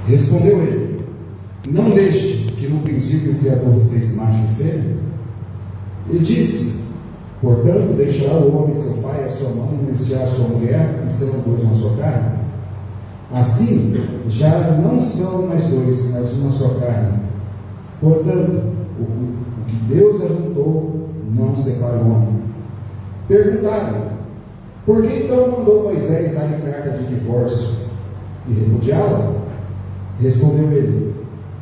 Respondeu ele: não leste que no princípio o Criador fez macho e fêmea? E disse: portanto, deixará o homem seu pai e a sua mãe, e unir-se-á a sua mulher, e serão dois uma só carne? Assim, já não são mais dois, mas uma só carne. Portanto, o que Deus ajuntou, não separa o homem. Perguntaram: por que então mandou Moisés dar-lhe carta de divórcio e repudiá-la? Respondeu ele: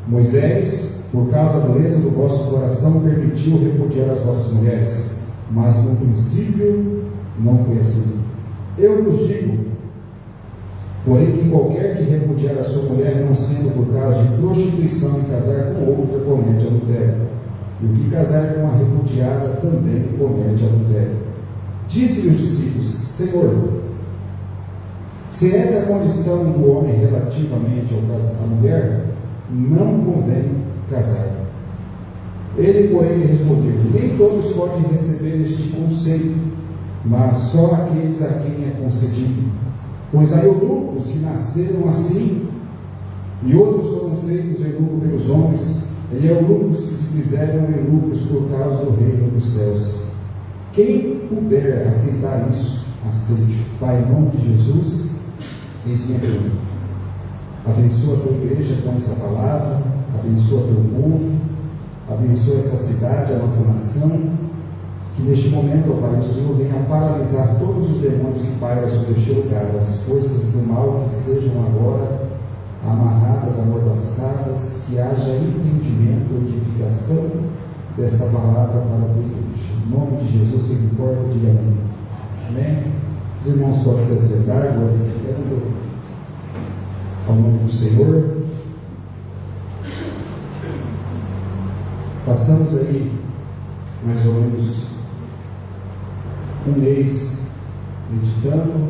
Moisés, por causa da dureza do vosso coração, permitiu repudiar as vossas mulheres, mas no princípio não foi assim. Eu vos digo, porém, que qualquer que repudiar a sua mulher, não sendo por causa de prostituição, e casar com outra, comete adultério. E o que casar com a repudiada também comete adultério. Disse-lhe os discípulos: Senhor, se essa é a condição do homem relativamente à mulher, não convém casar. Ele, porém, lhe respondeu: nem todos podem receber este conceito, mas só aqueles a quem é concedido. Pois há eunucos que nasceram assim, e outros foram feitos eunucos pelos homens, e eunucos que se fizeram eunucos por causa do reino dos céus. Quem puder aceitar isso, aceite. Pai, em nome de Jesus, eis minha pergunta. Abençoa a tua igreja com essa palavra, abençoa teu povo, abençoa esta cidade, a nossa nação, que neste momento, ó Pai, o Senhor venha paralisar todos os demônios que pairam sobre este lugar, as forças do mal que sejam agora amarradas, amordaçadas, que haja entendimento, edificação desta palavra para a tua igreja. Em nome de Jesus, quem importa, diga amém. Amém? Os irmãos podem se assentar, glorificando ao nome do Senhor. Passamos aí mais ou menos um mês meditando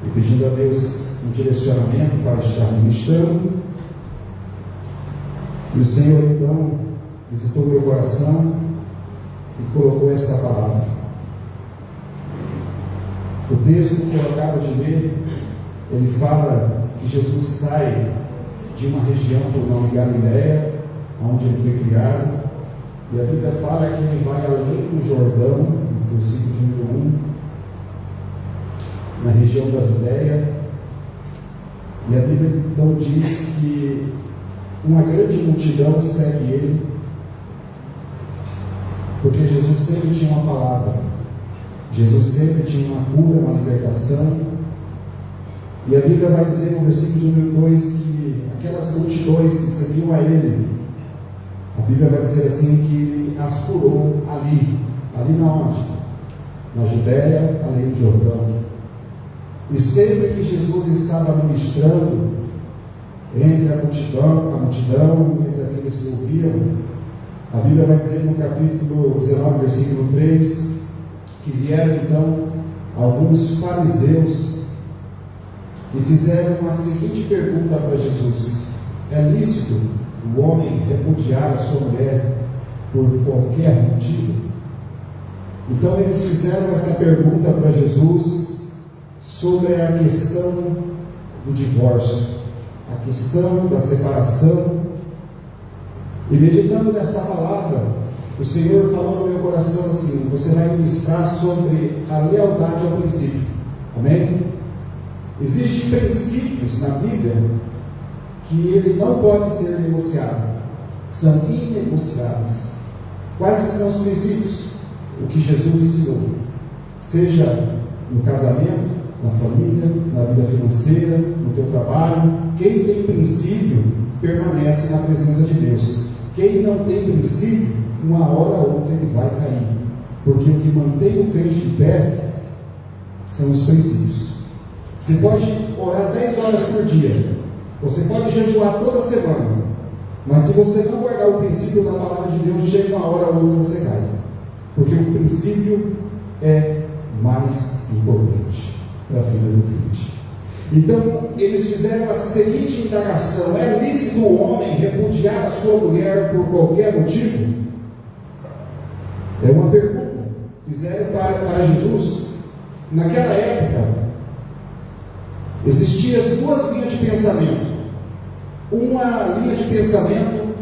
e pedindo a Deus um direcionamento para estar ministrando. E o Senhor então visitou meu coração e colocou esta palavra. O texto que eu acabo de ler, ele fala que Jesus sai de uma região por nome Galileia, onde ele foi criado, e a Bíblia fala que ele vai além do Jordão, no versículo de número 1, na região da Judéia, e a Bíblia então diz que uma grande multidão segue ele, porque Jesus sempre tinha uma palavra, Jesus sempre tinha uma cura, uma libertação. E a Bíblia vai dizer no versículo de número 2 que aquelas multidões que seguiam a ele, a Bíblia vai dizer assim que ele as curou ali na onde? Na Judéia, além do Jordão. E sempre que Jesus estava ministrando entre a multidão, entre aqueles que ouviam, a Bíblia vai dizer no capítulo 19, versículo 3, que vieram então alguns fariseus e fizeram a seguinte pergunta para Jesus: é lícito o homem repudiar a sua mulher por qualquer motivo? Então eles fizeram essa pergunta para Jesus sobre a questão do divórcio, a questão da separação. E meditando nessa palavra, o Senhor falou no meu coração assim: você vai ministrar sobre a lealdade ao princípio. Amém? Existem princípios na Bíblia que ele não pode ser negociado, são inegociáveis. Quais são os princípios? O que Jesus ensinou, seja no casamento, na família, na vida financeira, no teu trabalho. Quem tem princípio permanece na presença de Deus. Quem não tem princípio, uma hora ou outra ele vai cair, porque o que mantém o crente de pé são os princípios. Você pode orar 10 horas por dia, você pode jejuar toda semana, mas se você não guardar o princípio da palavra de Deus, chega uma hora ou outra você cai, porque o princípio é mais importante para a vida do crente. Então eles fizeram a seguinte indagação: é lícito o homem repudiar a sua mulher por qualquer motivo? É uma pergunta que fizeram para Jesus. Naquela época existiam as duas linhas de pensamento. Uma linha de pensamento,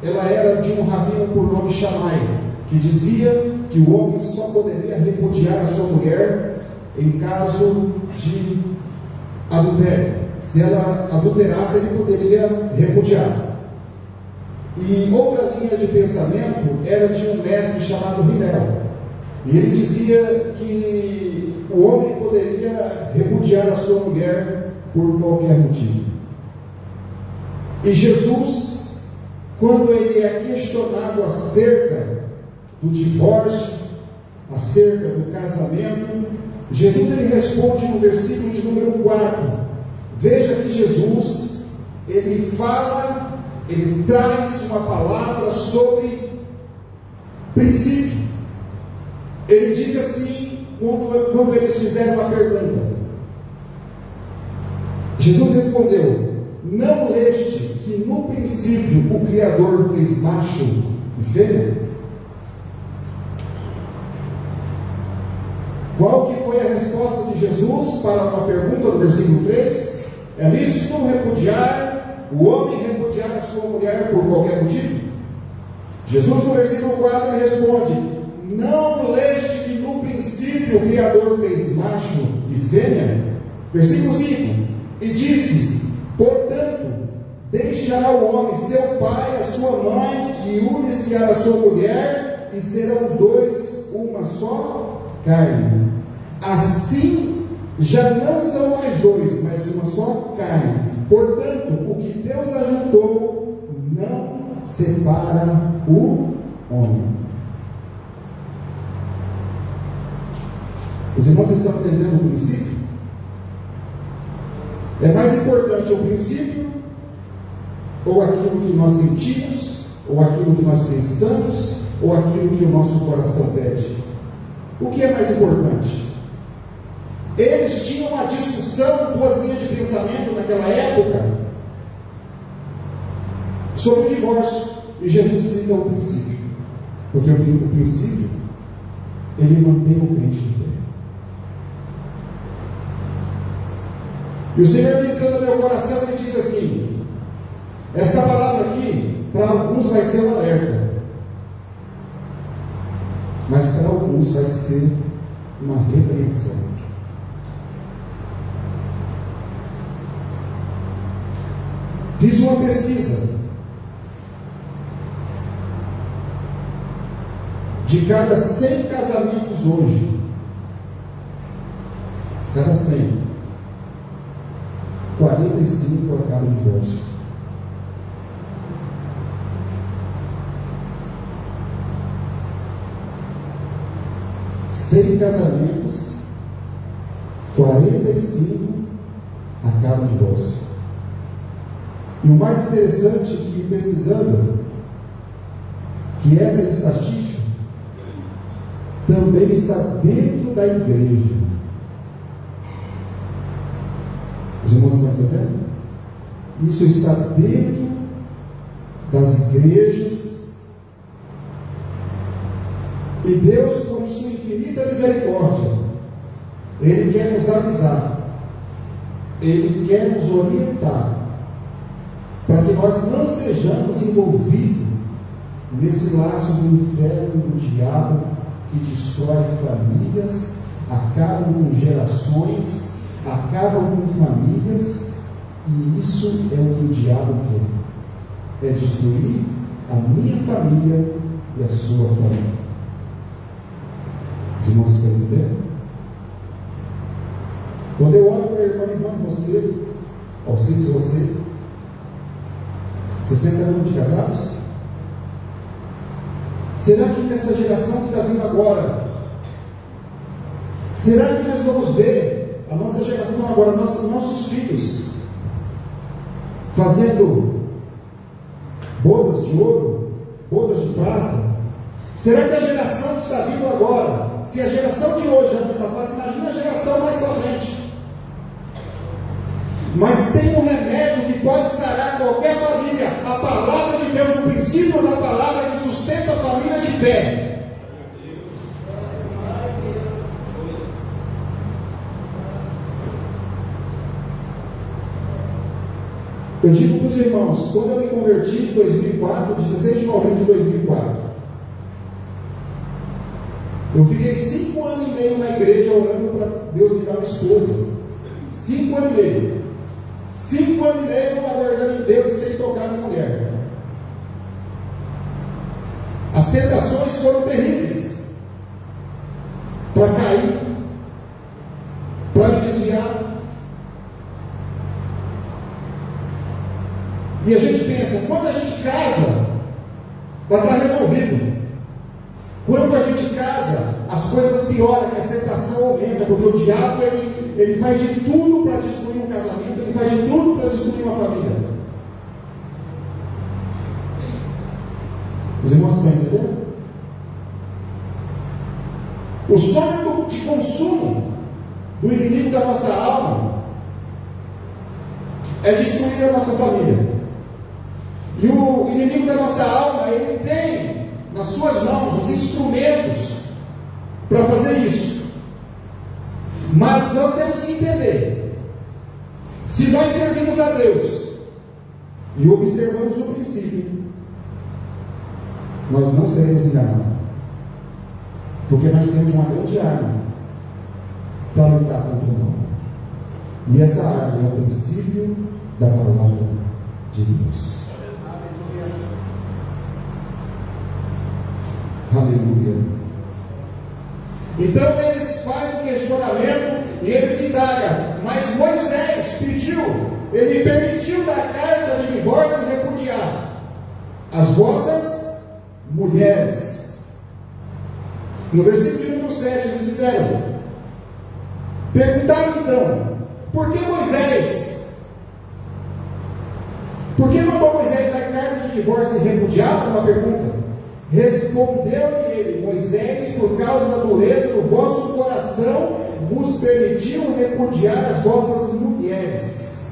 ela era de um rabino por nome Shammai, que dizia que o homem só poderia repudiar a sua mulher em caso de adultério. Se ela adulterasse, ele poderia repudiar. E outra linha de pensamento era de um mestre chamado Hillel. E ele dizia que o homem poderia repudiar a sua mulher por qualquer motivo. E Jesus, quando ele é questionado acerca do divórcio, acerca do casamento, Jesus ele responde no versículo de número 4. Veja que Jesus, ele fala, ele traz uma palavra sobre princípio. Ele diz assim, quando eles fizeram a pergunta, Jesus respondeu: não leste que no princípio o Criador fez macho e fêmea? Qual que foi a resposta de Jesus para uma pergunta do versículo 3? É lícito repudiar, o homem repudiar a sua mulher por qualquer motivo? Jesus no versículo 4 responde: não leste que no princípio o Criador fez macho e fêmea? Versículo 5: e disse: portanto, deixará o homem seu pai, a sua mãe, e une-se à sua mulher, e serão os dois uma só carne. Assim, já não são mais dois, mas uma só carne. Portanto, o que Deus ajuntou, não separa o homem. Os irmãos estão entendendo o princípio? É mais importante o princípio, ou aquilo que nós sentimos, ou aquilo que nós pensamos, ou aquilo que o nosso coração pede? O que é mais importante? Eles tinham uma discussão, duas linhas de pensamento naquela época, sobre o divórcio, e Jesus cita o princípio, porque o princípio, ele mantém o crente de pé. E o Senhor disse no meu coração, ele disse assim: essa palavra aqui, para alguns vai ser um alerta, mas para alguns vai ser uma repreensão. Fiz uma pesquisa. De cada 100 casamentos hoje, cada 100, 45 acabam em divórcio. Cem casamentos, 45 acabam em divórcio. E o mais interessante é que, pesquisando, que essa estatística também está dentro da igreja. Os irmãos estão entendendo? Isso está dentro das igrejas. E Deus, por sua infinita misericórdia, Ele quer nos avisar, Ele quer nos orientar, para que nós não sejamos envolvidos nesse laço do inferno, do diabo, que destrói famílias, acaba com gerações, acaba com famílias, e isso é o que o diabo quer: é destruir a minha família e a sua família. Os irmãos estão entendendo? Quando eu olho para a irmã Ivone, você, Alcides, você 60 anos de casados? Será que nessa geração que está vindo agora, será que nós vamos ver a nossa geração agora, nossos filhos, fazendo bodas de ouro, bodas de prata? Será que a geração que está vindo agora, se a geração de hoje já não está fácil, imagina a geração mais para frente. Mas tem um remédio que pode sarar qualquer família: a palavra de Deus, o princípio da palavra que sustenta a família de pé. Eu digo para os irmãos, quando eu me converti em 2004, 16 de novembro de 2004, eu fiquei 5 anos e meio na igreja orando para Deus me dar uma esposa. 5 anos e meio. 5 anos e meio aguardando em Deus e sem tocar na mulher. As tentações foram terríveis para cair, para me desviar. E a gente pensa, quando a gente casa, vai estar resolvido. Quando a gente casa, as coisas pioram, a tentação aumenta, porque o diabo ele faz de tudo para destruir um casamento, ele faz de tudo para destruir uma família. Os irmãos estão entendendo? O sonho de consumo do inimigo da nossa alma é destruir a nossa família. E o inimigo da nossa alma, ele tem nas suas mãos os instrumentos para fazer isso. Mas nós temos que entender, se nós servimos a Deus e observamos o princípio, nós não seremos enganados, porque nós temos uma grande arma para lutar contra o mal, e essa arma é o princípio da palavra de Deus. Aleluia. Então eles fazem um questionamento e eles indagam, mas Moisés pediu, ele permitiu da carta de divórcio repudiar as vossas mulheres. No versículo de número 7 eles disseram, perguntaram então, por que mandou Moisés a carta de divórcio repudiar? Uma pergunta. Respondeu-lhe ele, Moisés, por causa da dureza do vosso coração, vos permitiu repudiar as vossas mulheres.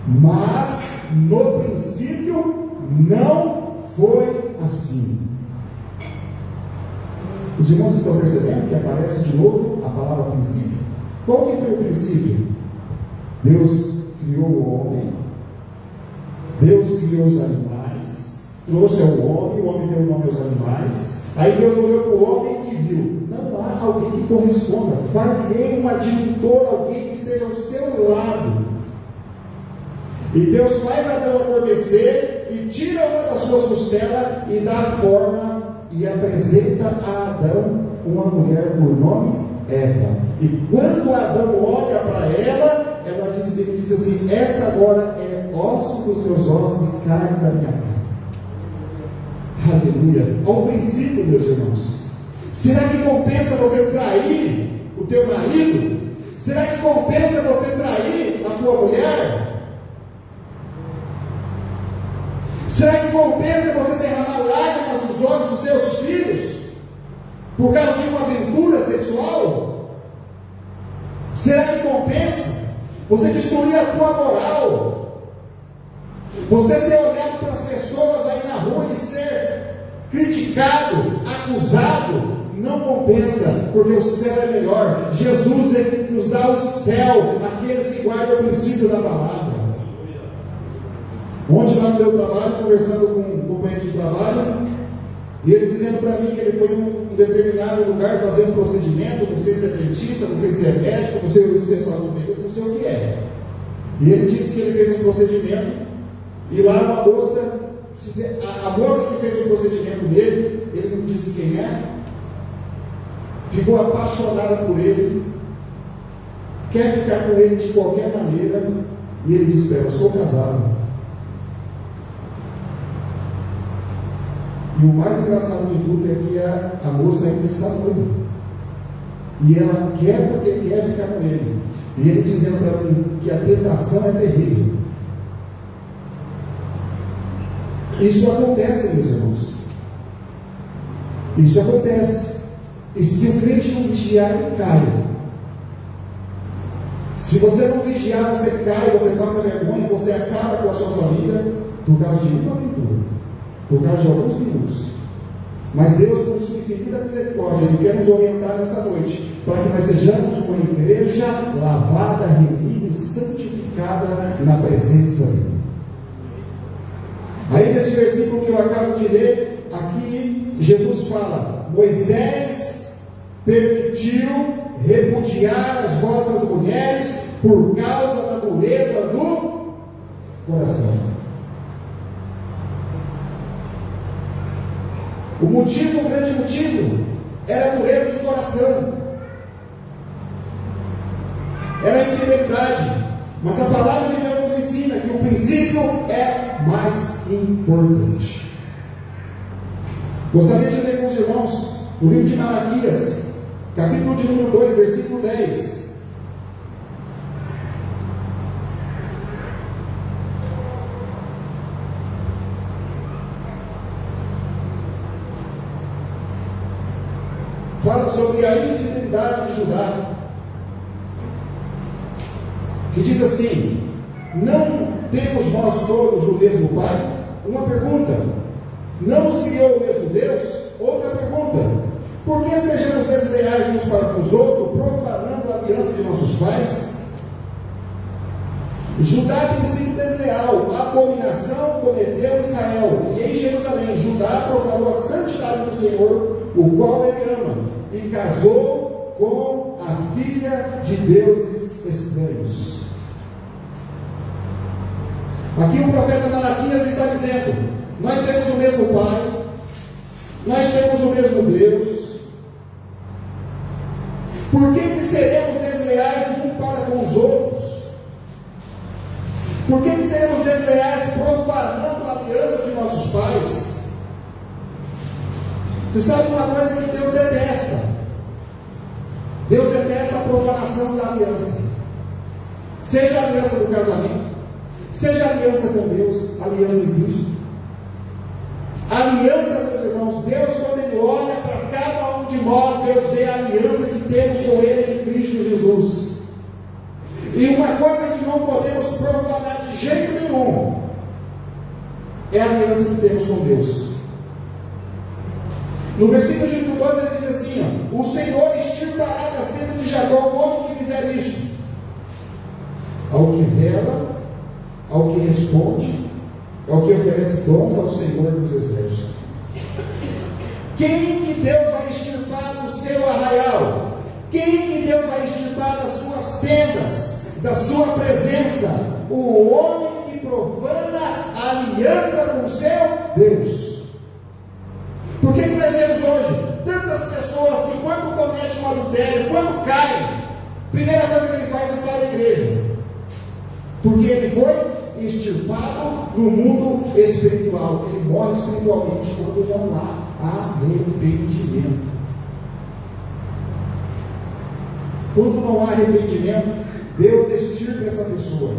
Mas, no princípio, não foi assim. Os irmãos estão percebendo que aparece de novo a palavra princípio? Qual que foi o princípio? Deus criou o homem, Deus criou os animais, trouxe ao homem, o homem deu o nome aos animais. Aí Deus olhou para o homem e viu, não há alguém que corresponda, far-lhe um adjutor, alguém que esteja ao seu lado. E Deus faz Adão adormecer e tira uma das suas costelas e dá forma e apresenta a Adão uma mulher por nome Eva. E quando Adão olha para ela, ele diz assim, essa agora é osso dos meus ossos e carne da minha carne. Aleluia. Ao princípio, meus irmãos, será que compensa você trair o teu marido? Será que compensa você trair a tua mulher? Será que compensa você derramar lágrimas nos olhos dos seus filhos por causa de uma aventura sexual? Será que compensa você destruir a tua moral? Você ser olhado para as pessoas aí na rua e ser criticado, acusado, não compensa, porque o céu é melhor. Jesus, ele nos dá o céu, aqueles que guardam o princípio da palavra. Ontem lá no meu trabalho, conversando com um companheiro de trabalho, e ele dizendo para mim que ele foi em um determinado lugar fazer um procedimento, não sei se é dentista, não sei se é médico, não sei se é saúde, não sei o que é. E ele disse que ele fez um procedimento, e lá uma moça, a moça que fez o procedimento dele, ele não disse quem é, ficou apaixonada por ele, quer ficar com ele de qualquer maneira, e ele disse para ela, sou casado. E o mais engraçado de tudo é que a moça ainda está noiva. E ela quer porque quer ficar com ele. E ele dizendo para mim que a tentação é terrível. Isso acontece, meus irmãos. Isso acontece. E se o crente não vigiar, ele cai. Se você não vigiar, você cai, você passa vergonha, você acaba com a sua família por causa de uma aventura, por causa de alguns minutos. Mas Deus, por sua infinita misericórdia, Ele quer nos orientar nessa noite, para que nós sejamos uma igreja lavada, reunida e santificada na presença dEle. Aí nesse versículo que eu acabo de ler, aqui Jesus fala: Moisés permitiu repudiar as vossas mulheres por causa da dureza do coração. O motivo, o grande motivo, era a dureza de coração, era a infidelidade. Mas a palavra de Deus nos ensina que o princípio é mais importante. Gostaria de ler com os irmãos o livro de Malaquias, capítulo de número 2, versículo 10. Fala sobre a infidelidade de Judá, que diz assim: não temos nós todos o mesmo Pai? Uma pergunta. Não nos criou o mesmo Deus? Outra pergunta. Por que sejamos desleais uns para com os outros, profanando a aliança de nossos pais? Judá tem sido desleal, a abominação cometeu Israel, e em Jerusalém Judá profanou a santidade do Senhor, o qual ele ama, e casou com a filha de deuses estranhos. Aqui o profeta Malaquias está dizendo: nós temos o mesmo Pai, nós temos o mesmo Deus, por que seremos desleais uns para com os outros? Por que seremos desleais profanando a aliança de nossos pais? Você sabe uma coisa que Deus detesta? Deus detesta a profanação da aliança. Seja a aliança do casamento, seja a aliança com Deus, a aliança em Cristo. A aliança, meus irmãos, Deus, quando Ele olha para cada um de nós, Deus vê a aliança que temos com Ele em Cristo Jesus. E uma coisa que não podemos profanar de jeito nenhum é a aliança que temos com Deus. No versículo de 12 ele diz assim: ó, o Senhor extirpará das tendas de Jacó o homem que fizer isso, ao que vela, ao que responde, ao que oferece dons ao Senhor dos exércitos. Quem que Deus vai extirpar do seu arraial? Quem que Deus vai extirpar das suas tendas, da sua presença? O homem que profana a aliança com o seu Deus. Por que nós vemos hoje tantas pessoas que, quando cometem um adultério, quando caem, a primeira coisa que ele faz é sair da igreja? Porque ele foi extirpado no mundo espiritual. Ele morre espiritualmente quando não há arrependimento. Quando não há arrependimento, Deus extirpa essa pessoa.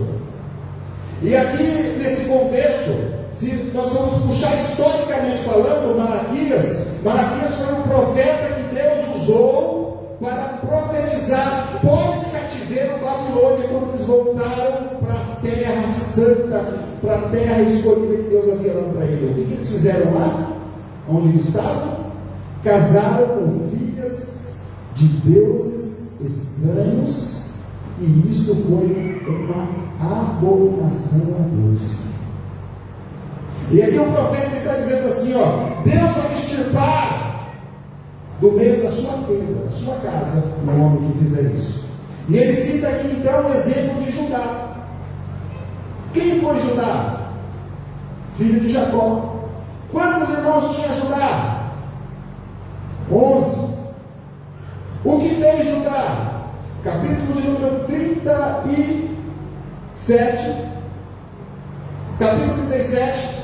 E aqui, nesse contexto, se nós vamos puxar historicamente falando, Malaquias foi um profeta que Deus usou para profetizar pós-cativeiro Babilônia, quando eles voltaram para a terra santa, para a terra escolhida que Deus havia dado para ele. O que eles fizeram lá? Onde eles estavam? Casaram com filhas de deuses estranhos, e isso foi uma abominação a Deus. E aqui o profeta está dizendo assim, ó: Deus vai extirpar do meio da sua tenda, da sua casa, o homem que fizer isso. E ele cita aqui então o exemplo de Judá. Quem foi Judá? Filho de Jacó. Quantos irmãos tinha Judá? 11. O que fez Judá? Capítulo de número 37, capítulo 37,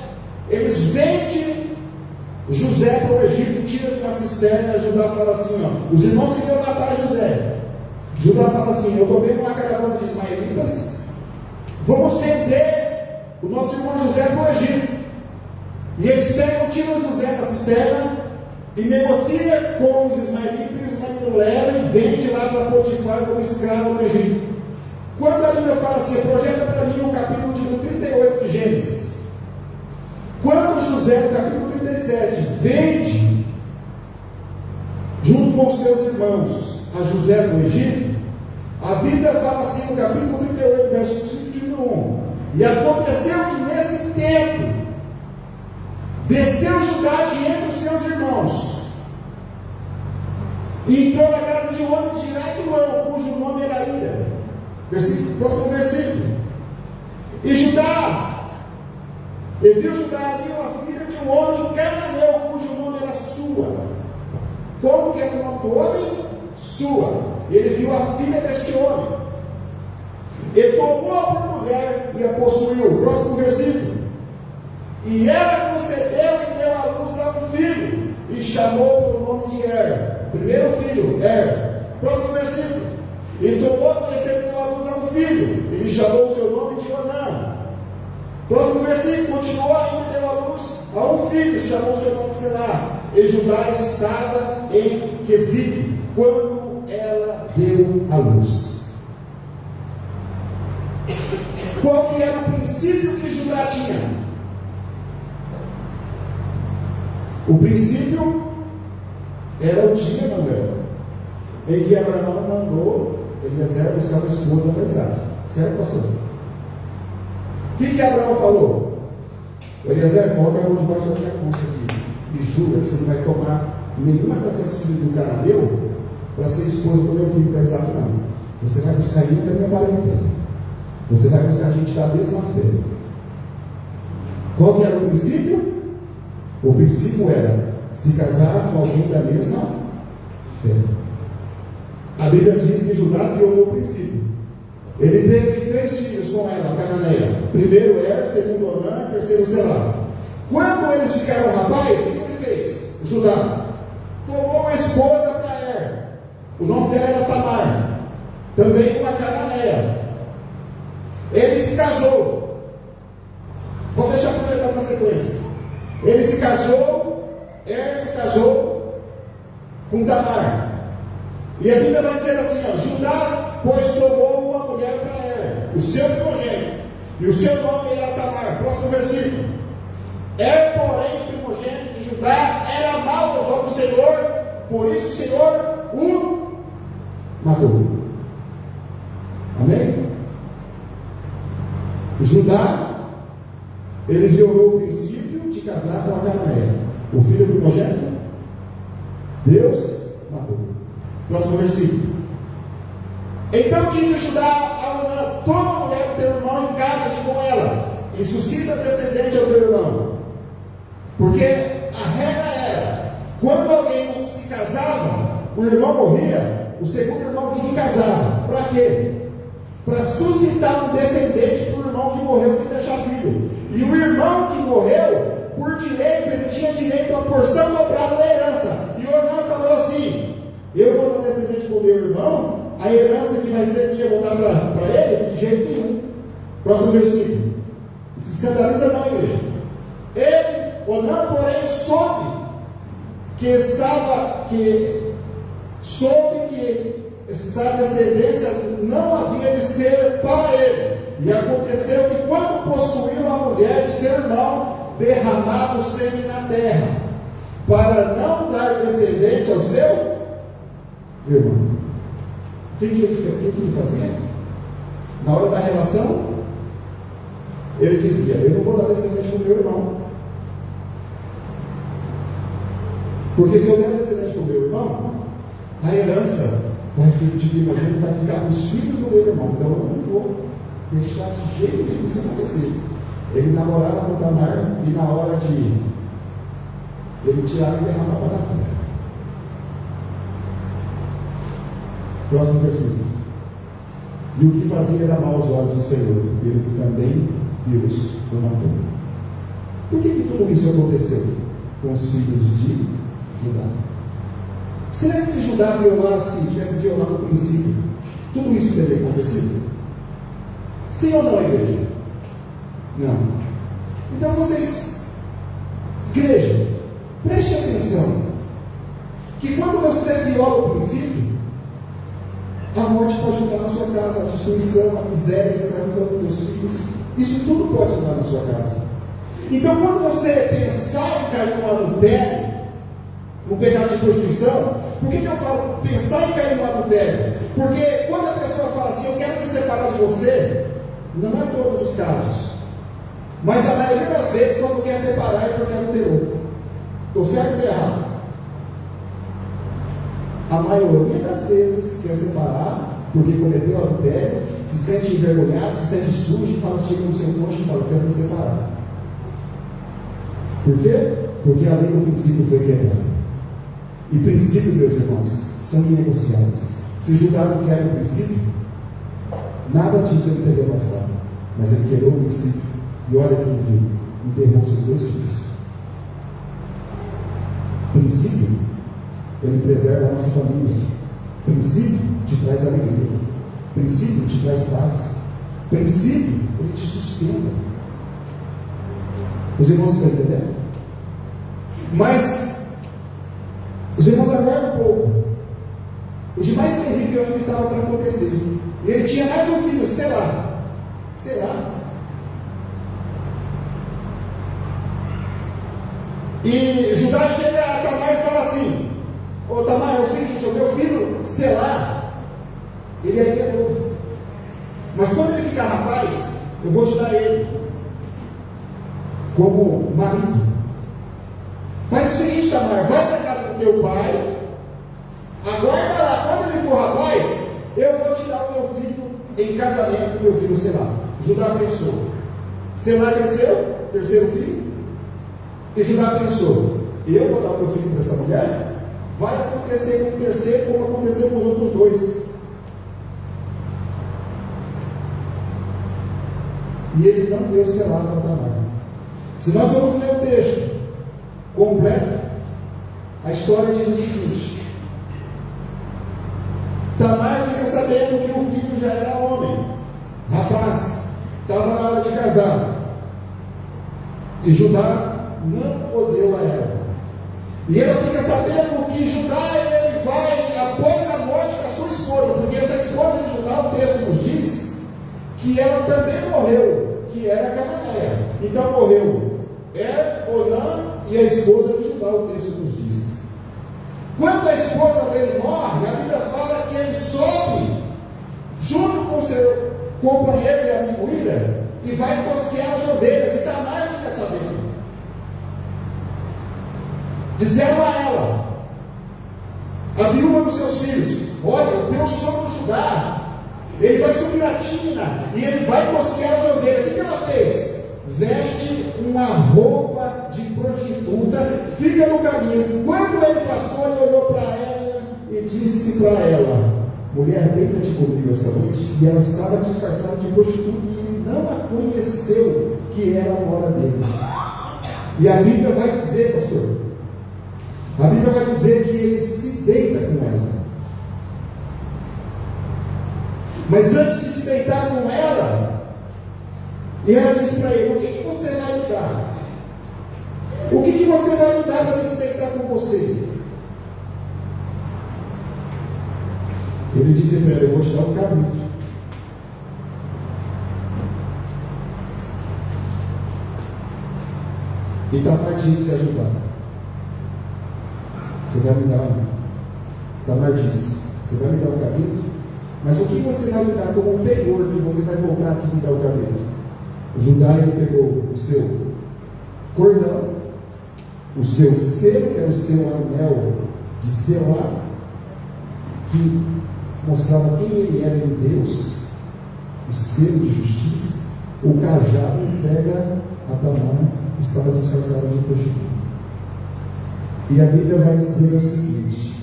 eles vendem José para o Egito, tira da cisterna. Judá fala assim, ó, os irmãos queriam matar José. Judá fala assim: eu estou vendo uma caravana de ismaelitas, vamos vender o nosso irmão José para o Egito. E eles pegam, tiram José da cisterna e negociam com os ismaelitas, e os ismaelitas levam e vendem lá para Potifar como escravo no Egito. Quando a Bíblia fala assim, projeta para mim o capítulo de 38 de Gênesis. Quando José, no capítulo 37, vende, junto com os seus irmãos, a José do Egito, a Bíblia fala assim no capítulo 38, verso 5 de 1: e aconteceu que nesse tempo Desceu Judá de entre os seus irmãos, e entrou na casa de um homem de Adulão, cujo nome era Ira. Próximo versículo. E viu Judá ali uma filha de um homem cananeu, cujo nome era Sua. Como que era o nome do homem? Sua. Ele viu a filha deste homem. E tomou-a por mulher e a possuiu. Próximo versículo. E ela concebeu e deu à luz a um filho, e chamou pelo nome de Primeiro filho, Próximo versículo. E tomou conhecer e deu à luz a um filho, e lhe chamou o seu nome de Onã. Próximo versículo. Continuou ainda e deu à luz a um filho, e chamou o seu nome de Selá. E Judá estava em Quezib quando ela deu à luz. Qual que era o princípio que Judá tinha? O princípio era o dia, Manuel, em que Abraão mandou Eliezer buscar uma esposa para Isaac. Certo, pastor? O que Abraão falou? Eliezer, bota a mão debaixo da minha coxa aqui e jura que você não vai tomar nenhuma dessas filhas do cananeu para ser esposa do meu filho, para Isaac, não. Você vai buscar ele que é minha parentela. Você vai buscar a gente da mesma fé. Qual que era o princípio? O princípio era se casar com alguém da mesma fé. A Bíblia diz que Judá violou o princípio. Ele teve 3 filhos com ela, a cananeia. Primeiro segundo Onã, terceiro Selá. Quando eles ficaram rapazes, o que ele fez? Judá tomou uma esposa para o nome dela era Tamar, também uma cananeia. Ele se casou. Vou deixar projetado na sequência. Ele se casou, se casou com Tamar. E a Bíblia vai dizer assim, Judá, pois tomou uma mulher para o seu primogênito, e o seu nome era Tamar. Próximo versículo. Porém, primogênito de Judá, era mau aos olhos do Senhor, por isso o Senhor o matou. Amém? Judá, ele violou o princípio de casar com a cananeia. O filho primogênito, Deus matou. Próximo versículo. Então disse Judá a Onã: toma a mulher do teu irmão e casa-te com ela, e suscita descendente ao teu irmão. Porque a regra era, quando alguém se casava, o irmão morria, o segundo irmão vinha e casava. Para quê? Para suscitar um descendente para o irmão que morreu sem deixar filho. E o irmão que morreu, por direito, ele tinha direito a porção dobrada da herança. E o irmão falou assim: eu vou dar descendente para o meu irmão, a herança que vai ser minha, eu vou dar para ele? De jeito nenhum. Próximo versículo. Se escandaliza não, igreja. Ele, Onã, porém, soube que essa descendência não havia de ser para ele. E aconteceu que, quando possuiu a mulher de seu irmão, derramava o sangue na terra, para não dar descendente ao seu irmão. O que ele fazia? Na hora da relação, ele dizia: eu não vou dar descendente para o meu irmão, porque se eu der descendente para o meu irmão, a herança de primogênito vai ficar para os filhos do meu irmão. Então eu não vou deixar de jeito nenhum isso acontecer. Ele namorava com Tamar, e na hora de ele tirava e derramava na terra. Próximo versículo. E o que fazia era mal aos olhos do Senhor, pelo que também Deus o matou. Por que tudo isso aconteceu com os filhos de Judá? Será que se Judá tivesse violado o princípio, tudo isso teria acontecido? Sim ou não, igreja? Não. Então vocês, igreja, preste atenção, que quando você viola o princípio, a morte pode entrar na sua casa, a destruição, a miséria, a escravidão dos teus filhos, isso tudo pode entrar na sua casa. Então, quando você pensar em cair no adultério, no pecado de prostituição, por que eu falo pensar em cair no adultério? Porque quando a pessoa fala assim: eu quero me separar de você, não é todos os casos. Mas a maioria das vezes, quando quer separar, é porque adulterou. Estou certo ou errado? A maioria das vezes quer separar porque cometeu adultério, se sente envergonhado, se sente sujo e fala, chega no seu cônjuge e fala, eu quero me separar. Por quê? Porque a lei do princípio foi quebrada. E princípios, meus irmãos, são inegociáveis. Se Judá não quer o princípio, nada disso ele teria bastado. Mas ele quebrou o princípio. E olha que ele viu, enterrou seus 2 filhos. Princípio, ele preserva a nossa família. Princípio te traz alegria. Princípio te traz paz. Princípio, ele te sustenta. Os irmãos estão entendendo? Mas os irmãos aguardam um pouco. O de mais terrível ainda estava para acontecer. E ele tinha mais um filho, Selá. E Judá chega a Tamar e fala assim: ô Tamar, é o seguinte, o meu filho Selá, ele ainda é novo. Mas quando ele ficar rapaz, eu vou te dar ele como marido. Faz o seguinte, Tamar, vai para a casa do teu pai, aguarda lá, quando ele for rapaz, eu vou te dar o meu filho em casamento, meu filho Selá. Judá pensou. Selá cresceu, terceiro filho. E Judá pensou, eu vou dar o meu filho para essa mulher, vai acontecer com o terceiro como aconteceu com os outros 2. E ele não deu Selá para Tamar. Se nós vamos ler o texto completo, a história diz o seguinte: Tamar fica sabendo que o filho já era homem, rapaz, estava na hora de casar, e Judá não o deu a ela. E ela fica sabendo que Judá ele vai após a morte da sua esposa, porque essa esposa de Judá, o texto nos diz que ela também morreu, que era Cananeia. Então morreu Onã e a esposa de Judá, o texto nos diz. Quando a esposa dele morre, a Bíblia fala que ele sobe junto com seu companheiro e amigo Ira e vai cosquear as ovelhas. E Tamar fica sabendo. Disseram a ela, a viúva dos seus filhos: olha, o teu sogro Judá, ele vai subir na tina e ele vai cosquear as ovelhas. O que ela fez? Veste uma roupa de prostituta, fica no caminho. Quando ele passou, ele olhou para ela e disse para ela: mulher, deita-te comigo essa noite. E ela estava disfarçada de prostituta e ele não a conheceu que era a nora dele. E a Bíblia vai dizer, pastor, a Bíblia vai dizer que ele se deita com ela. Mas antes de se deitar com ela, e ela disse para ele: o que você vai me dar? O que você vai me dar para me se deitar com você? Ele disse para ela: eu vou te dar um cabrito. E Tamar disse a Judá: você vai me dar um. Tamar disse: você vai me dar um cabrito? Mas o que você vai me dar como um penhor que você vai voltar aqui e me dar o cabrito? Judá ele pegou o seu cordão, o seu selo, que era o seu anel de Selá, que mostrava quem ele era em Deus, o selo de justiça, o cajado entrega a Tamar, que estava disfarçada de prostituta. E a Bíblia vai dizer o seguinte: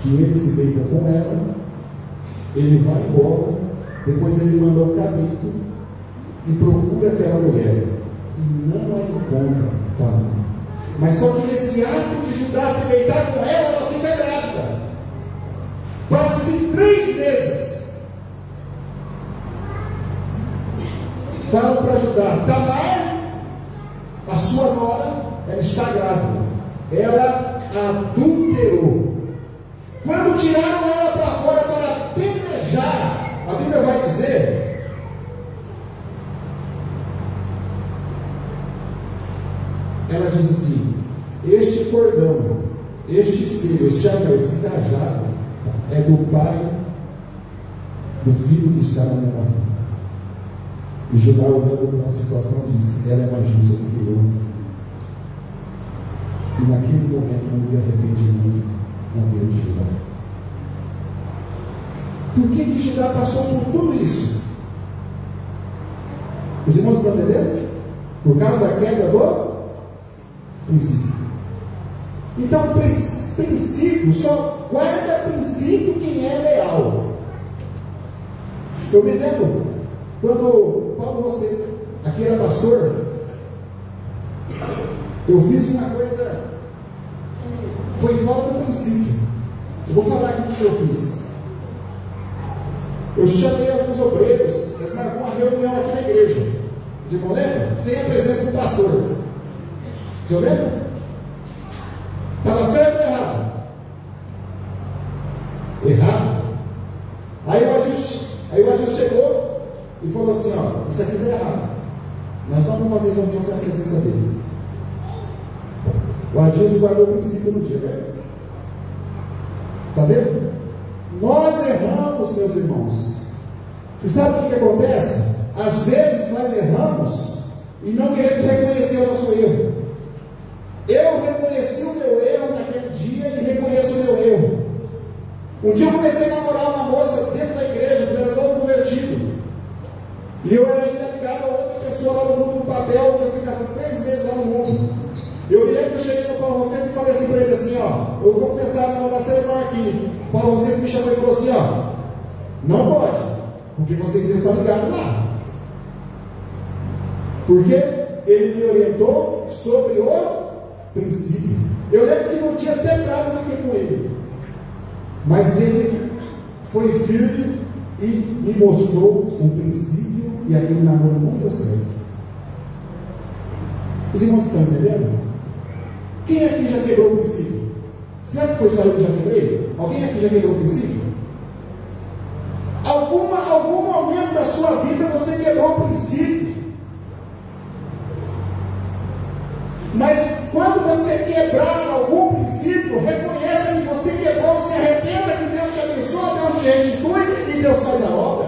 que ele se deita com ela, ele vai embora, depois ele manda o cabrito e procura aquela mulher e não a encontra Tamar. Mas só que nesse ato de Judá se deitar com ela fica grávida. Passa-se 3 meses. Falam para Judá: Tamar, a sua nora, ela está grávida. Ela adulterou. Quando tiraram ela para fora para apedrejar, a Bíblia vai dizer ela diz assim: este cordão, este selo, este anel, esse cajado é do pai do filho que está na minha barriga. E Judá, olhando para a situação, disse: ela é mais justa do que eu. E naquele momento houve arrependimento na vida de Judá. Por que Judá passou por tudo isso? Os irmãos estão entendendo? Por causa da quebra do princípio. Então, princípio, só guarda princípio quem é leal. Eu me lembro, quando Paulo Rosseto, aqui era pastor, eu fiz uma coisa que foi fora do princípio. Eu vou falar aqui o que eu fiz. Eu chamei alguns obreiros, eles marcaram uma reunião aqui na igreja. Você não lembra? Sem a presença do pastor. Você lembra? Estava certo ou errado? Errado. Aí o Adilson chegou e falou assim: ó, isso aqui está errado. Nós não vamos fazer reunião sem a presença dele. O Adilson guardou o princípio no dia, né? Está vendo? Nós erramos, meus irmãos. Você sabe o que acontece? Às vezes nós erramos e não queremos reconhecer o nosso erro. Eu reconheci o meu erro naquele dia e reconheço o meu erro. Um dia eu comecei a namorar uma moça dentro da igreja, eu era novo convertido. E eu era ainda ligado a outra pessoa lá no mundo do papel, que eu fui casado 3 meses lá no mundo. Eu me lembro que eu cheguei no Paulo Rosseto e falei assim para ele assim: ó, eu vou começar a namorar seu irmão aqui. O Paulo Rosseto me chamou e falou assim: ó, não pode, porque você está ligado lá. Porque ele me orientou sobre o princípio. Eu lembro que no dia até bravo eu fiquei com ele, mas ele foi firme e me mostrou o princípio, e aquele namoro não deu certo. Os irmãos estão entendendo? Quem aqui já quebrou o princípio? Será que foi só eu que já quebrei? Alguém aqui já quebrou o princípio? Algum momento da sua vida você quebrou o princípio. Mas quando você quebrar algum princípio, reconheça que você quebrou, se arrependa, que Deus te abençoa, Deus te restitui e Deus faz a obra.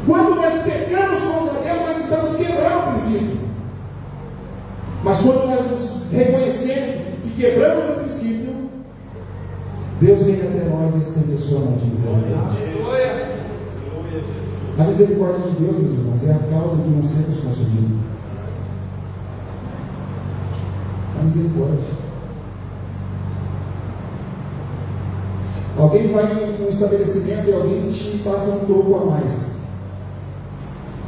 Quando nós pecamos contra Deus, nós estamos quebrando o princípio. Mas quando nós nos reconhecemos que quebramos o princípio, Deus vem até nós e estende a sua mão de misericórdia. A misericórdia de Deus, meus irmãos, é a causa de não sermos consumidos. A misericórdia. Alguém vai em um estabelecimento e alguém te passa um troco a mais.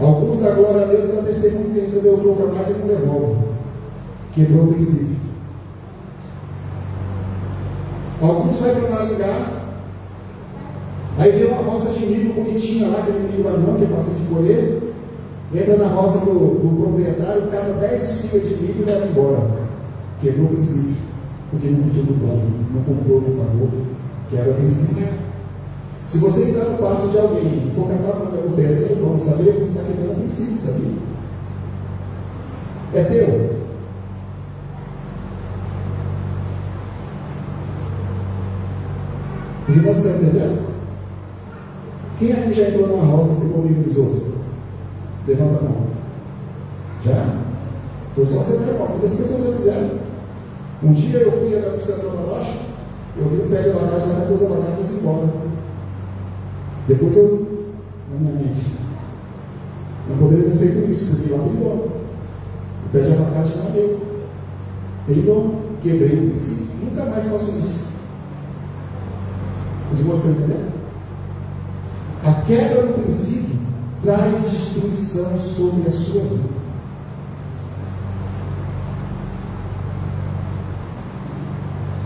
Alguns da glória a Deus dão testemunho que recebeu o troco a mais e não devolve. Quebrou o princípio. Alguns vai para lá ligar. Aí vê uma roça de milho bonitinha lá, aquele milho anão que é fácil de colher. Entra na roça do proprietário, cata 10 espigas de milho e leva embora. Quebrou o princípio, porque não pediu do dono, não comprou, não pagou. Quebra o princípio. Se você entrar no passo de alguém e for catar no pé sem o dono saber, você está quebrando o princípio, sabia? É teu. Os irmãos estão entendendo? Quem aqui já entrou numa roça e pegou o milho dos outros? Levanta a mão. Já? Foi só você ver a mão. Muitas pessoas já fizeram. Um dia eu fui andar buscando uma baixa, eu vi um pé de abacate lá na coisa abacate e fui embora. Depois eu, na minha mente, não poderia ter feito isso, porque lá tem dono. O pé de abacate não é meu. Tem dono. Quebrei o princípio. Nunca mais faço isso. Os irmãos estão entendendo? A quebra do princípio traz destruição sobre a sua vida.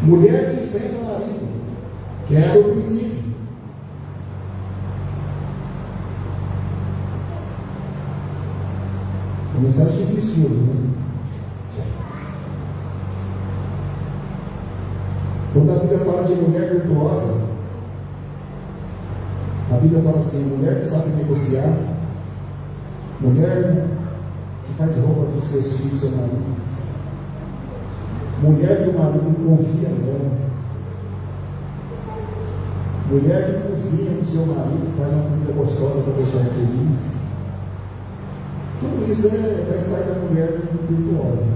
Mulher que enfrenta o marido quebra o princípio. Uma mensagem difícil, né? Quando a Bíblia fala de mulher virtuosa, a Bíblia fala assim: mulher que sabe negociar, mulher que faz roupa para os seus filhos, seu marido, mulher que o marido confia nela, Mulher que cozinha com seu marido, faz uma comida gostosa para deixar ele feliz. Tudo isso faz parte da mulher virtuosa.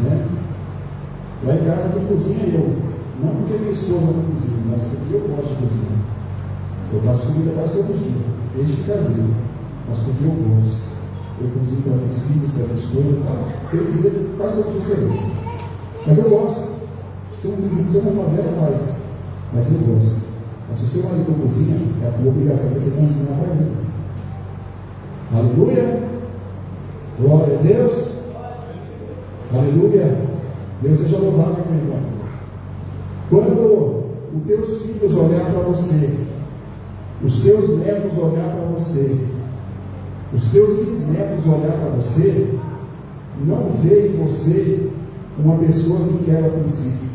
Né? Lá em casa quem cozinha é eu. Não porque minha esposa não cozinha, mas porque eu gosto de cozinhar. Eu faço comida quase todos os dias, desde que casei. Mas porque eu gosto. Eu cozinho para meus filhos, para minha esposa, eles quase todos os dias. Mas eu gosto. Se eu não fazer, ela faz. Mas eu gosto. Mas se o seu marido cozinha, é a tua obrigação de você cozinhar para ele. Aleluia! Glória a Deus! Aleluia! Deus seja louvado, meu irmão. Quando os teus filhos olhar para você, os teus netos olhar para você, os teus bisnetos olhar para você, não vê em você uma pessoa que quebra princípio,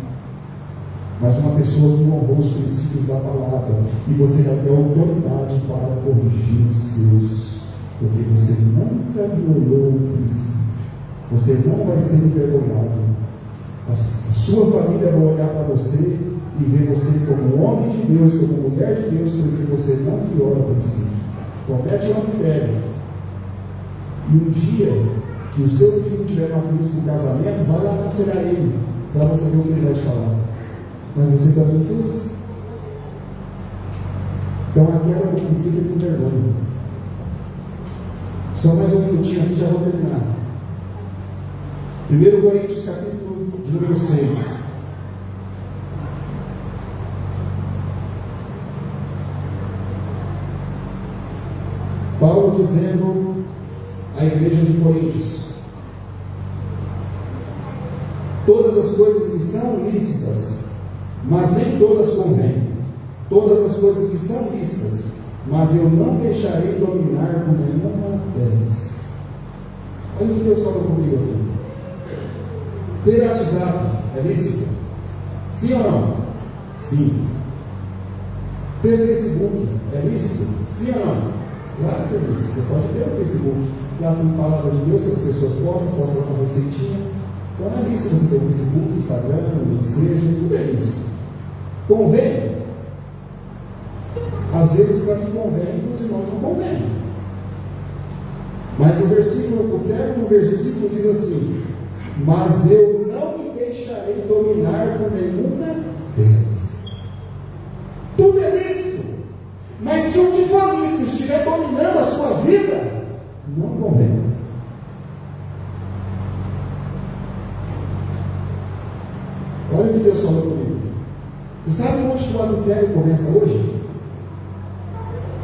mas uma pessoa que honrou os princípios da palavra, e você vai ter autoridade para corrigir os seus, porque você nunca violou o princípio, você não vai ser envergonhado. A sua família vai olhar para você e ver você como homem de Deus, como mulher de Deus, porque você não viola o princípio. Comete um adultério. E um dia que o seu filho tiver uma crise no casamento, vai lá aconselhar ele, para você ver o que ele vai te falar. Mas você também fez. Então aquela do princípio com vergonha. Só mais um minutinho aqui, já vou terminar. 1 Coríntios capítulo de número 6. Paulo dizendo à igreja de Coríntios: todas as coisas que são lícitas, mas nem todas convêm. Todas as coisas que são lícitas, mas eu não deixarei dominar por nenhuma delas. Olha o que Deus falou comigo aqui. Ter WhatsApp é lícito? Sim ou não? Sim. Ter Facebook é lícito? Sim ou não? Claro que é lícito. Você pode ter o Facebook. Lá tem palavra de Deus que as pessoas postam lá uma receitinha. Então é lícito você ter o Facebook, Instagram, o Messenger, tudo é lícito. Convém? Às vezes para que convém, os irmãos não convém. Mas o término do versículo diz assim: mas eu não me deixarei dominar por nenhuma delas. Tudo é lícito, mas se o que for lícito estiver dominando a sua vida, não convém. Olha o que Deus falou comigo. Você sabe onde que o adultério começa hoje?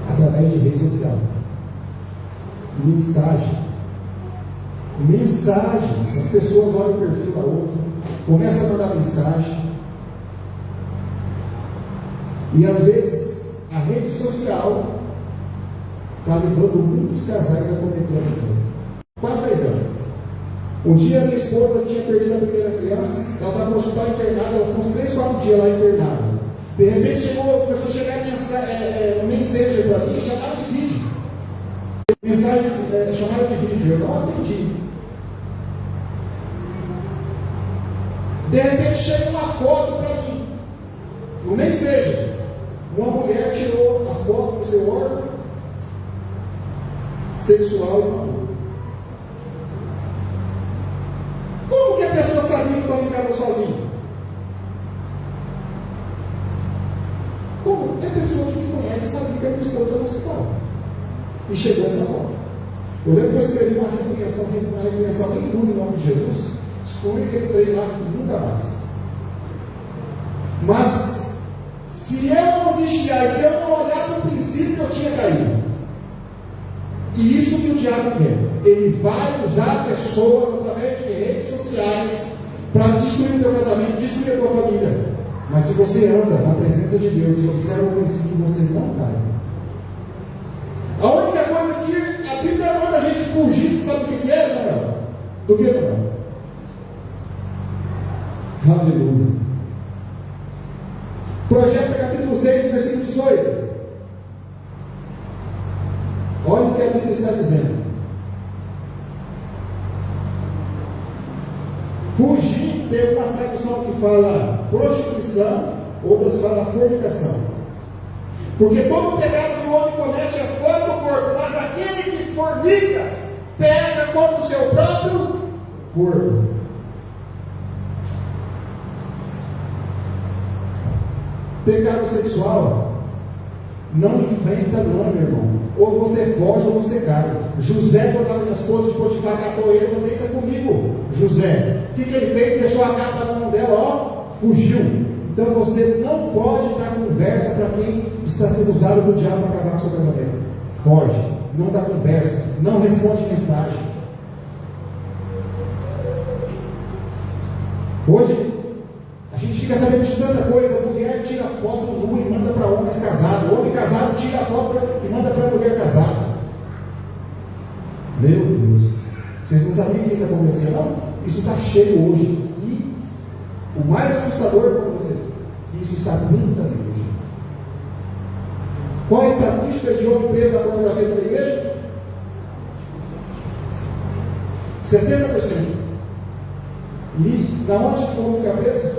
Através de rede social. Mensagens, as pessoas olham o perfil da outra, começam a mandar mensagem, e às vezes a rede social está levando muitos casais a cometer adultério. Quase 10 anos. Um dia minha esposa tinha perdido a primeira criança, ela estava no hospital internada, ela ficou uns 3, 4 dias lá internada. De repente começou a chegar um mensageiro para mim, chamada de vídeo. Mensagem chamada de vídeo, eu não atendi. De repente chega uma foto para mim, no Messenger. Uma mulher tirou a foto do seu órgão sexual e mandou. Como que a pessoa sabia que estava em casa sozinha? Como? É a pessoa que me conhece e sabia que a minha esposa estava no hospital. E chegou essa foto. Eu lembro que eu escrevi uma repreensão bem dura em nome de Jesus. Exclui aquele trem lá nunca mais. Mas, se eu não vigiar, se eu não olhar para o princípio, eu tinha caído. E isso que o diabo quer. Ele vai usar pessoas através de redes sociais para destruir o teu casamento, destruir a tua família. Mas se você anda na presença de Deus e observa o princípio, você não cai. A única coisa que a Bíblia manda a gente fugir, sabe o que é, Manuel? Do que, Manuel? Aleluia. Projeto capítulo 6, versículo 18. Olha o que a Bíblia está dizendo. Fugir, tem uma tradução que fala prostituição, outras falam a fornicação. Porque todo pecado que o homem comete é fora do corpo, mas aquele que fornica peca contra o seu próprio corpo. Pecado sexual não enfrenta não, meu irmão. Ou você foge ou você cai. José, quando a esposa de Potifar catou ele, falou: deita comigo, José. O que ele fez? Deixou a capa na mão dela, ó, fugiu. Então você não pode dar conversa para quem está sendo usado do diabo para acabar com o seu casamento. Foge, não dá conversa, não responde mensagem. Hoje a gente fica sabendo de tanta coisa. A mulher tira foto nua e manda para homens casados. O homem casado tira a foto e manda para a mulher casada. Meu Deus, vocês não sabiam que isso acontecia, não? Isso está cheio hoje. E o mais assustador para você, que isso está dentro das igrejas. Qual a estatística de homem preso na pornografia da igreja? 70%. E na onde que vão ficar preso?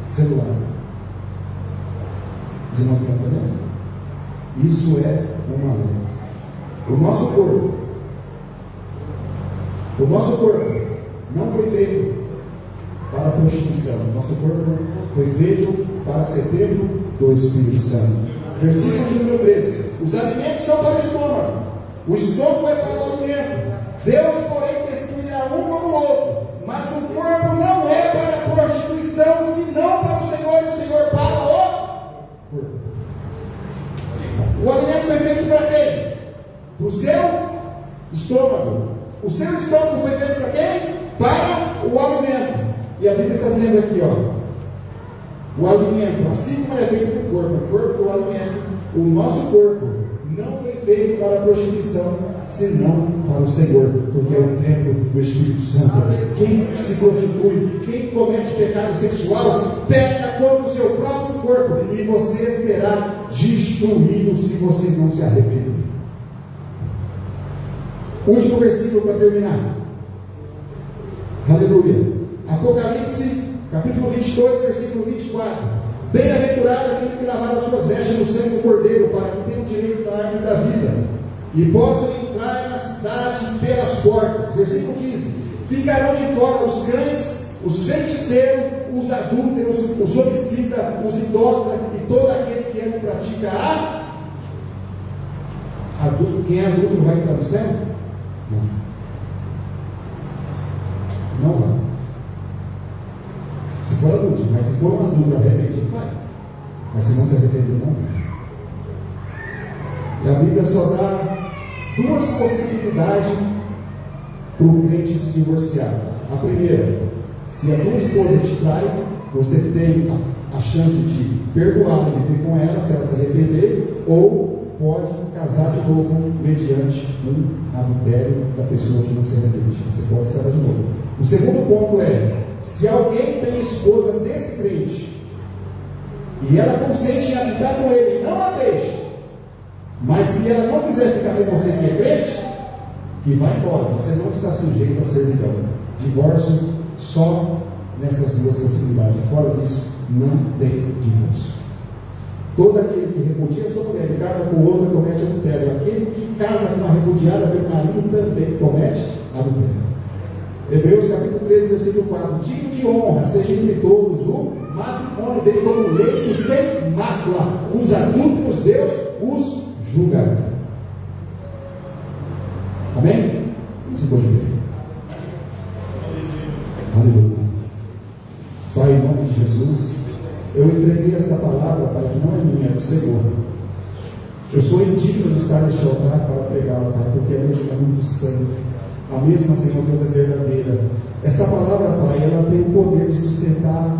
Celular. Os irmãos estão entendendo? Isso é uma lei. O nosso corpo não foi feito para a prostituição. O nosso corpo foi feito para ser templo do Espírito Santo. Versículo de número 13. Os alimentos são para o estômago. O estômago é para o alimento. Deus, porém, destruirá um como o outro. Mas o corpo não é para a prostituição, senão para o Senhor, e o Senhor para o corpo. O alimento foi feito para quem? Para o seu estômago. O seu estômago foi feito para quem? Para o alimento. E a Bíblia está dizendo aqui, ó. O alimento, assim como é feito para o corpo, o alimento, o nosso corpo não foi feito para a prostituição, senão para o Senhor, porque é o templo do Espírito Santo. Quem se prostitui, quem comete pecado sexual, peca contra o seu próprio corpo, e você será destruído se você não se arrepender. Último versículo para terminar. Aleluia. Apocalipse, capítulo 22, versículo 24. Bem-aventurado aquele que lavar as suas vestes no sangue do Cordeiro, para que tenha o direito da árvore da vida, e possam entrar na cidade pelas portas. Versículo 15. Ficarão de fora os cães, os feiticeiros, os adúlteros, os homicidas, os idólatras e todo aquele que ama e pratica quem é adúltero vai entrar no céu? Não vai. Se for adulto, mas se for um adulto arrependido, vai. Mas se não se arrepender, não vai. E a Bíblia só dá duas possibilidades para o crente se divorciar. A primeira, se a tua esposa te trai, você tem a chance de perdoar e viver com ela, se ela se arrepender, ou pode casar de novo mediante um adultério da pessoa que não se arrepende. Você pode se casar de novo. O segundo ponto é: se alguém tem esposa descrente e ela consente em habitar com ele, não a deixe, mas se ela não quiser ficar com você que é crente, que vai embora. Você não está sujeito a servidão. Divórcio só nessas duas possibilidades. Fora disso, não tem divórcio. Todo aquele que repudia sua mulher e casa com outra comete adultério. Aquele que casa com uma repudiada pelo marido também comete adultério. Hebreus capítulo 13, versículo 4. Digno de honra seja entre todos o matrimônio dele como leito sem mácula. Os adúlteros Deus os julgará. Amém? Vamos se pôr de pé. Aleluia. Pai, em nome de Jesus, eu entreguei esta palavra, Pai, que não é minha, é do Senhor. Eu sou indigno de estar neste altar para pregá-la, Pai, porque a mesma é muito santo. A mesma, Senhor Deus, é verdadeira. Esta palavra, Pai, ela tem o poder de sustentar